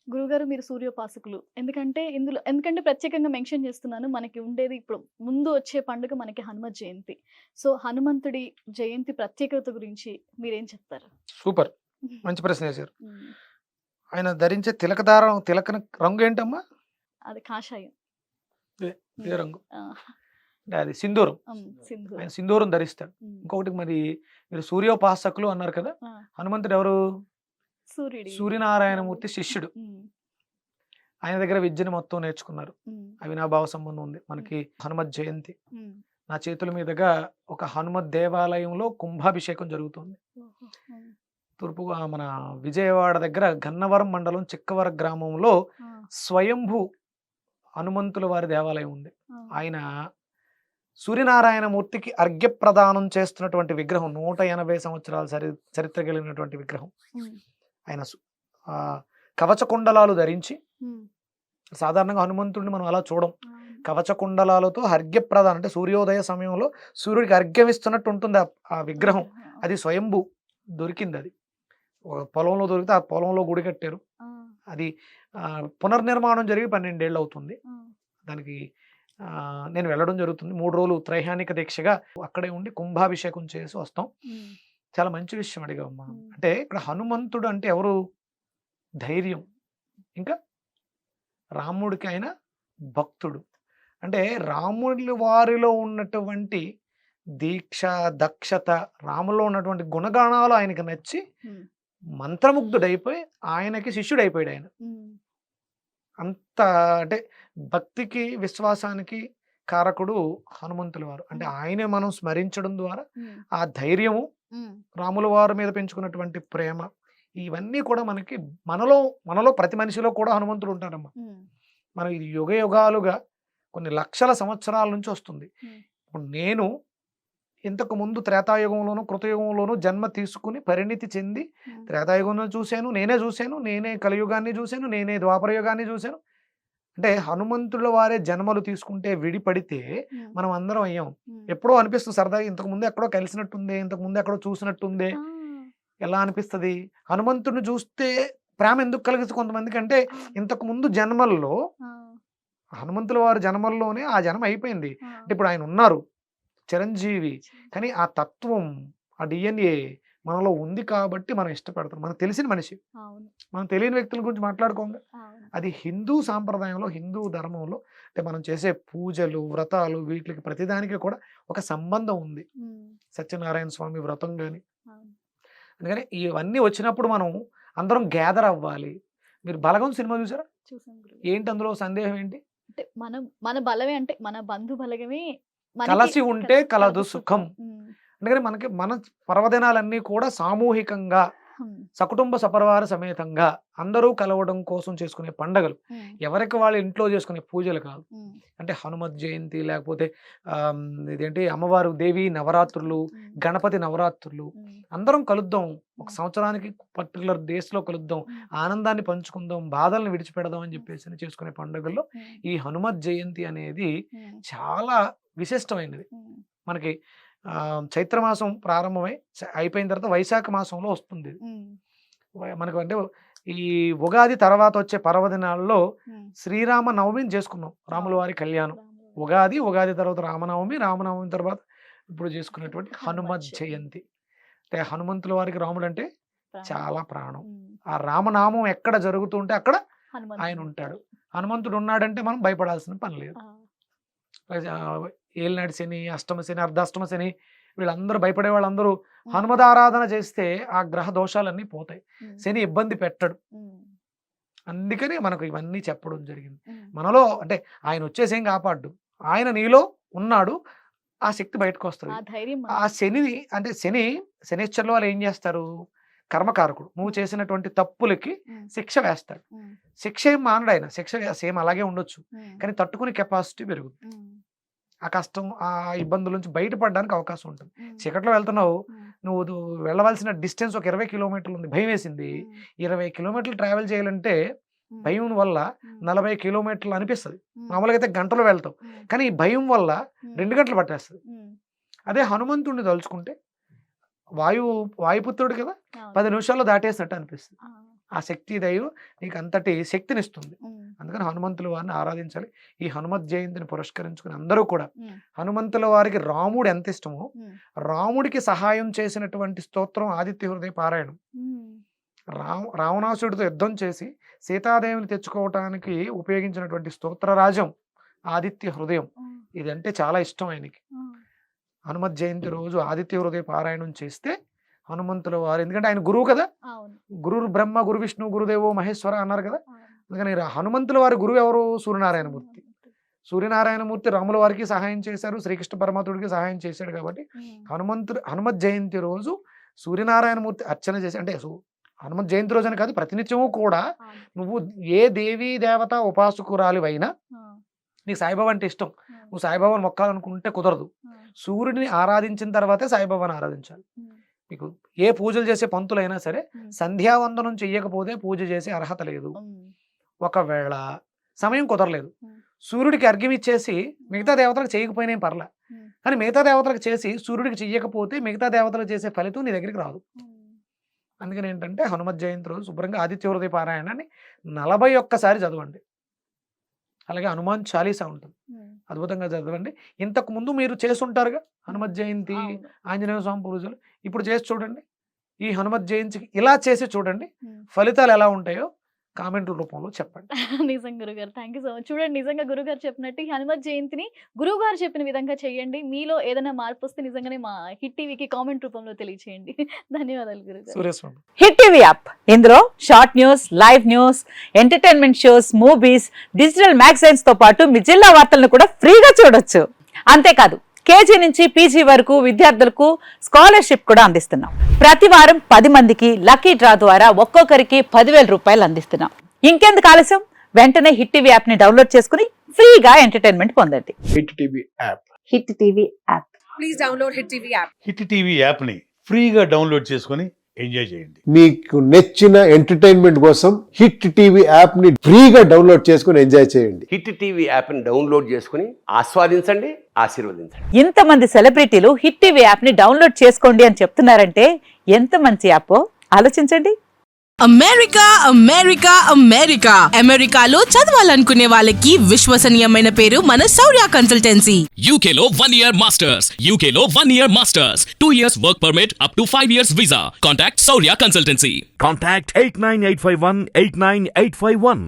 గురువుగారు మీరు సూర్యోపాసకులు. ఎందుకంటే ప్రత్యేకంగా మెన్షన్ చేస్తున్నాను. మనకి ఉండేది ఇప్పుడు ముందు వచ్చే పండుగ మనకి హనుమత్ జయంతి. సో, హనుమంతుడి జయంతి ప్రత్యేకత గురించి మీరేం చెప్తారు? సూపర్. మంచి ప్రశ్న వేశారు. హ్మ్. ఆయన ధరించే తిలకన రంగు ఏంటమ్మా? అది కాషాయం. ఏ ఏ హ్మ్. రంగు? ఆ! అంటే అది సింధూరం. ఆయన సింధూరం. సింధూరం ధరిస్తాడు. హ్మ్. ఇంకొకటి మరి మీరు సూర్యోపాసకులు అన్నారు కదా! ఆ! హనుమంతుడు ఎవరు? సూర్యుడి రంగు. సూర్యనారాయణమూర్తి శిష్యుడు. హ్మ్. ఆయన దగ్గర విద్యను మొత్తం నేర్చుకున్నారు. హ్మ్. అవినాభావ సంబంధం ఉంది. హ్మ్. మనకి హనుమత్ జయంతి. హ్మ్. నా చేతుల మీదుగా ఒక హనుమత్ దేవాలయంలో కుంభాభిషేకం జరుగుతుంది. ఓహో! హ్మ్. మన విజయవాడ దగ్గర గన్నవరం మండలం చిక్కవర గ్రామంలో ఆ! స్వయంభూ హనుమంతుల వారి దేవాలయం ఉంది. ఆ! ఆయన సూర్యనారాయణమూర్తికి అర్ఘ్యప్రదానం చేస్తున్నటువంటి విగ్రహం. 180 సంవత్సరాల చరిత్ర కలిగినటువంటి విగ్రహం. హ్మ్. ఆయన ఆహ్, కవచ కుండలాలు ధరించి హ్మ్. సాధారణంగా హనుమంతుడిని మనం అలా చూడం. అవును. కవచ కుండలాలతో అర్ఘ్యప్రదానం అంటే సూర్యోదయ సమయంలో సూర్యుడికి అర్ఘ్యం ఇస్తున్నట్టు ఉంటుంది ఆ విగ్రహం. విగ్రహం. అది స్వయంభూ దొరికిందది. ఒక పొలంలో దొరికితే ఆ పొలంలో గుడి కట్టారు. ఆ! అది పునర్నిర్మాణం జరిగి 12 ఏళ్ళు అవుతుంది. ఆ! దానికి నేను వెళ్ళడం జరుగుతుంది. 3 రోజులు త్రైహానిక దీక్షగా అక్కడే ఉండి కుంభాభిషేకం చేసి వస్తాం. హ్మ్. చాలా మంచి విషయం అడిగావమ్మా. హ్మ్. అంటే ఇక్కడ హనుమంతుడు అంటే ఎవరు? ధైర్యం. ఇంకా రాముడికి ఆయన భక్తుడు. అంటే రాముడి వారిలో ఉన్నటువంటి దీక్ష, దక్షత, రాములో ఉన్నటువంటి గుణగణాలు ఆయనకి నచ్చి హ్మ్. మంత్రముగ్ధుడైపోయి ఆయనకి శిష్యుడైపోయాడాయన. హ్మ్. అంత అంటే భక్తికి, విశ్వాసానికి కారకుడు హనుమంతుల వారు. అంటే హ్మ్. ఆయనే మనం స్మరించడం ద్వారా హ్మ్. ఆ ధైర్యము, హ్మ్. రాముల వారి మీద పెంచుకున్నటువంటి ప్రేమ, ఇవన్నీ కూడా మనకి మనలో మనలో ప్రతి మనిషిలో కూడా హనుమంతుడు ఉంటారమ్మా. హ్మ్. మనం ఇది యుగయుగాలుగా కొన్ని లక్షల సంవత్సరాల నుంచి వస్తుంది. హ్మ్. ఇప్పుడు నేను ఇంతకు ముందు త్రేతాయుగంలోను, కృతయుగంలోను జన్మ తీసుకొని పరిణితి చెంది హ్మ్. త్రేతాయుగంలో చూసాను, నేనే చూసాను, నేనే కలియుగాన్ని చూసాను, నేనే ద్వాపర యుగాన్ని చూసాను. అంటే హనుమంతుల వారే జన్మలు తీసుకుంటే విడిపడితే హ్మ్. మనం అందరం అయ్యాం. హ్మ్. ఎప్పుడో అనిపిస్తుంది సరదాగా ఇంతకు ముందు ఎక్కడో కలిసినట్టుందే, ఇంతకు ముందు ఎక్కడో చూసినట్టుందే. ఆ! ఎలా అనిపిస్తది? హనుమంతుడిని చూస్తే ప్రేమ ఎందుకు కలిగిద్ది కొంతమందికంటే ఆ! ఇంతకు ముందు జన్మల్లో ఆ! హనుమంతుల వారి జన్మల్లోనే ఆ జన్మ అయిపోయింది. ఆ! అంటే ఇప్పుడు ఆయన ఉన్నారు. చిరంజీవి. చిరంజీవి. కానీ ఆ తత్వం, ఆ డీఎన్ఏ మనలో ఉంది కాబట్టి మనం ఇష్టపడతాం. మనకు తెలిసిన మనిషి. అవును. మనం తెలియని వ్యక్తుల గురించి మాట్లాడుకోంగా. అవును. అది హిందూ సాంప్రదాయంలో, హిందూ ధర్మంలో అంటే మనం చేసే పూజలు, వ్రతాలు వీటికి ప్రతిదానికి కూడా ఒక సంబంధం ఉంది. హ్మ్. సత్యనారాయణ స్వామి వ్రతం గాని, అవును. అందుకని ఇవన్నీ వచ్చినప్పుడు మనం అందరం గ్యాదర్ అవ్వాలి. మీరు 'బలగం' సినిమా చూసారా? చూసాను గురుగారు. ఏంటి అందులో సందేహం ఏంటి? అంటే మన బలమే అంటే మన బంధు బలగమే మనకి కలసి ఉంటే కలదు కలదు సుఖం. సుఖం. హ్మ్. అందుకని మన పర్వదినాలన్నీ కూడా సామూహికంగా హ్మ్. సకుటుంబ సపరివార సమేతంగా అందరూ కలవడం కోసం చేసుకునే పండగలు. హ్మ్. ఎవరికి వాళ్ళ ఇంట్లో చేసుకునే పూజలు కాదు. హ్మ్. అంటే హనుమత్ జయంతి లేకపోతే ఇదేంటి అమ్మవారు దేవి నవరాత్రులు, హ్మ్. గణపతి నవరాత్రులు హ్మ్. అందరం కలుద్దాం. ఒక హ్మ్. సంవత్సరానికి పర్టిక్యులర్ డేస్‌లో కలుద్దాం. హ్మ్. ఆనందాన్ని పంచుకుందాం. బాధలను విడిచిపెడదాం అని హ్మ్. చెప్పేసని చేసుకునే పండుగల్లో హ్మ్. ఈ హనుమత్ జయంతి అనేది హ్మ్. చాలా విశిష్టమైనది. హ్మ్. మనకి చైత్రమాసం ప్రారంభమై అయిపోయిన తర్వాత వైశాఖ మాసంలో వస్తుంది. హ్మ్. మనకు అంటే ఈ ఉగాది తర్వాత వచ్చే పర్వదినాల్లో హ్మ్. శ్రీరామ నవమిని చేసుకున్నాం. రాముల అవును. వారి కళ్యాణం. రాములవారి ఉగాది తర్వాత రామనవమి, రామనవమి తర్వాత ఇప్పుడు చేసుకునేటువంటి హనుమత్ హనుమత్ జయంతి. జయంతి. అంటే హనుమంతుల వారికి రాముడంటే ప్రాణం. చాలా ప్రాణం. హ్మ్. ఆ రామనామం ఎక్కడ జరుగుతుంటే అక్కడ ఆయన ఉంటాడు. హనుమంతుడుంటారు. హనుమంతుడు ఉన్నాడంటే మనం భయపడాల్సిన పని లేదు. ఆ! ఏలినాటి శని, అష్టమ శని, అర్ధాష్టమ శని వీళ్ళందరూ భయపడే వాళ్ళందరూ హ్మ్. హనుమదారాధన చేస్తే ఆ గ్రహ దోషాలన్నీ పోతాయి. హ్మ్. శని ఇబ్బంది పెట్టడు. హ్మ్. అందుకని మనకు ఇవన్నీ చెప్పడం జరిగింది. హ్మ్. మనలో అంటే ఆయనొచ్చేసి ఏం కాపాడ్డు. ఆయన నీలో ఉన్నాడు. ఆ శక్తి బయటకొస్తది. ఆ ధైర్యం ఆ మనకుండాలి. శనిని అంటే శనిశ్చరుల వారు ఏం జేస్తారు? కర్మకారకుడు. నువ్వు హ్మ్. చేసినటువంటి తప్పులకి హ్మ్. శిక్ష వేస్తాడు. హ్మ్. శిక్ష ఏం మానడాయన. శిక్ష సేమ్ అలాగే ఉండొచ్చు. హ్మ్. కానీ తట్టుకునే కెపాసిటీ పెరుగుద్ది. హ్మ్. ఆ కష్టం, ఆ ఇబ్బందుల నుంచి బయటపడడానికి అవకాశం ఉంటుంది. హ్మ్. చీకట్లో వెళ్తున్నావు. హ్మ్. నువ్వు వెళ్ళవలసిన డిస్టెన్స్ ఒక 20 కిలోమీటర్లు ఉంది. భయమేసింది. హ్మ్. 20 కిలోమీటర్లు ట్రావెల్ చేయాలంటే హ్మ్. భయం వల్ల హ్మ్. 40 కిలోమీటర్లు అనిపిస్తది. హ్మ్. మామూలుగా అయితే గంటలో వెళ్తావు. హ్మ్. కానీ ఈ భయం వల్ల హ్మ్. 2 గంటలు పట్టేస్తది. హ్మ్. అదే హనుమంతుడిని తలుచుకుంటే వాయు వాయుపుత్రుడు కదా! అవును. 10 నిమిషాల్లో దాటేసినట్టు అనిపిస్తది. ఆ! ఆ శక్తి దైవం నీకు అంతటి శక్తినిస్తుంది. అందుకని హనుమంతుల వారిని ఆరాధించాలి. ఈ హనుమత్ జయంతిని పురస్కరించుకుని అందరూ కూడా హనుమంతుల వారికి రాముడు ఎంత ఇష్టమో రాముడికి సహాయం చేసినటువంటి స్తోత్రం ఆదిత్య హృదయ పారాయణం. రావణాసుడితో యుద్ధం చేసి సీతాదేవిని తెచ్చుకోవటానికి ఉపయోగించినటువంటి స్తోత్రరాజం ఆదిత్య హృదయం. ఇదంటే చాలా ఇష్టం ఆయనకి. హనుమత్ జయంతి రోజు ఆదిత్య హృదయ పారాయణం చేస్తే హనుమంతుల వారు, ఎందుకంటే ఆయన గురువు కదా, గురు బ్రహ్మ గురు విష్ణు గురుదేవో మహేశ్వర అన్నారు కదా. అందుకని హనుమంతుల వారి గురువు ఎవరు? సూర్యనారాయణమూర్తి. సూర్యనారాయణమూర్తి రాముల వారికి సహాయం చేశారు, శ్రీకృష్ణ పరమాత్ముడికి సహాయం చేశాడు. కాబట్టి హనుమత్ జయంతి రోజు సూర్యనారాయణమూర్తి అర్చన చేసి, అంటే హనుమత్ జయంతి రోజు అని కాదు, ప్రతినిత్యము కూడా నువ్వు ఏ దేవీ దేవత ఉపాసకురాలివైనా, నీకు సాయిబాబా అంటే ఇష్టం, నువ్వు సాయిబాబాను మొక్కాలనుకుంటే కుదరదు. సూర్యుడిని ఆరాధించిన తర్వాతే సాయిబాబాను ఆరాధించాలి. మీకు ఏ పూజలు చేసే పంతులైనా సరే సంధ్యావందనం చెయ్యకపోతే పూజ చేసే అర్హత లేదు. ఒకవేళ సమయం కుదరలేదు, సూర్యుడికి అర్ఘ్యం ఇచ్చేసి మిగతా దేవతలకు చేయకపోయినా పర్లే, కానీ మిగతా దేవతలకు చేసి సూర్యుడికి చెయ్యకపోతే మిగతా దేవతలకు చేసే ఫలితం నీ దగ్గరికి రాదు. అందుకని ఏంటంటే హనుమత్ జయంతి రోజు శుభ్రంగా ఆదిత్య హృదయ పారాయణాన్ని 41 సారి చదవండి. అలాగే హనుమాన్ చాలీసా ఉంటుంది, అద్భుతంగా చదవండి. ఇంతకు ముందు మీరు చేస్తుంటారుగా హనుమత్ జయంతి, ఆంజనేయ స్వామి పూజలు, ఇప్పుడు చేసి చూడండి. ఈ హనుమత్ జయంతికి ఇలా చేసి చూడండి, ఫలితాలు ఎలా ఉంటాయో కామెంట్ రూపంలో చెప్పండి. నిజం గురుగారు, థ్యాంక్ యూ సో మచ్. చూడండి, నిజంగా గురుగారు చెప్పినట్టు ఈ హనుమత్ జయంతిని గురుగారు చెప్పిన విధంగా చేయండి. మీలో ఏదైనా మార్పు వస్తే నిజంగానే మా హిట్ టీవీకి కామెంట్ రూపంలో తెలియచేయండి. ధన్యవాదాలు గురుగారు. సురేశ్వరం. హిట్ టీవీ యాప్, ఇందులో short news, live news, entertainment shows, movies, digital magazines తో పాటు మీ జిల్లా వార్తలను కూడా ఫ్రీగా చూడొచ్చు. అంతేకాదు కేజీ నుంచి పీజీ వరకు విద్యార్థులకు స్కాలర్షిప్ కూడా అందిస్తున్నాం. ప్రతి వారం 10 మందికి లక్కీ డ్రా ద్వారా ఒక్కొక్కరికి 10,000 రూపాయలు అందిస్తున్నాం. ఇంకెందుకు ఆలస్యం, వెంటనే హిట్ టీవీ యాప్ ని డౌన్లోడ్ చేసుకుని ఫ్రీగా ఎంటర్టైన్మెంట్ పొందండి. Hit TV app. Hit TV app. Please download hit TV app. Hit TV యాప్ని ఫ్రీగా డౌన్లోడ్ చేసుకొని ఎంజాయ్ చేయండి. మీకు నచ్చిన ఎంటర్టైన్మెంట్ కోసం హిట్ టీవీ యాప్ ని ఫ్రీగా డౌన్లోడ్ చేసుకుని ఎంజాయ్ చేయండి. హిట్ టీవీ యాప్ని డౌన్లోడ్ చేసుకుని ఆస్వాదించండి, ఆశీర్వదించండి. ఇంతమంది సెలబ్రిటీలు హిట్ టీవీ యాప్ ని డౌన్లోడ్ చేసుకోండి అని చెప్తున్నారంటే ఎంత మంచి యాప్ ఆలోచించండి. అమెరికా అమెరికా అమెరికా అమెరికాలో చదవాలనుకునే వాళ్ళకి విశ్వసనీయమైన పేరు మన శౌర్య కన్సల్టెన్సీ. UK లో 1 year masters. UK లో 1 year masters. 2 years work permit up to 5 years visa. Contact Saurya Consultancy. Contact 89851 89851.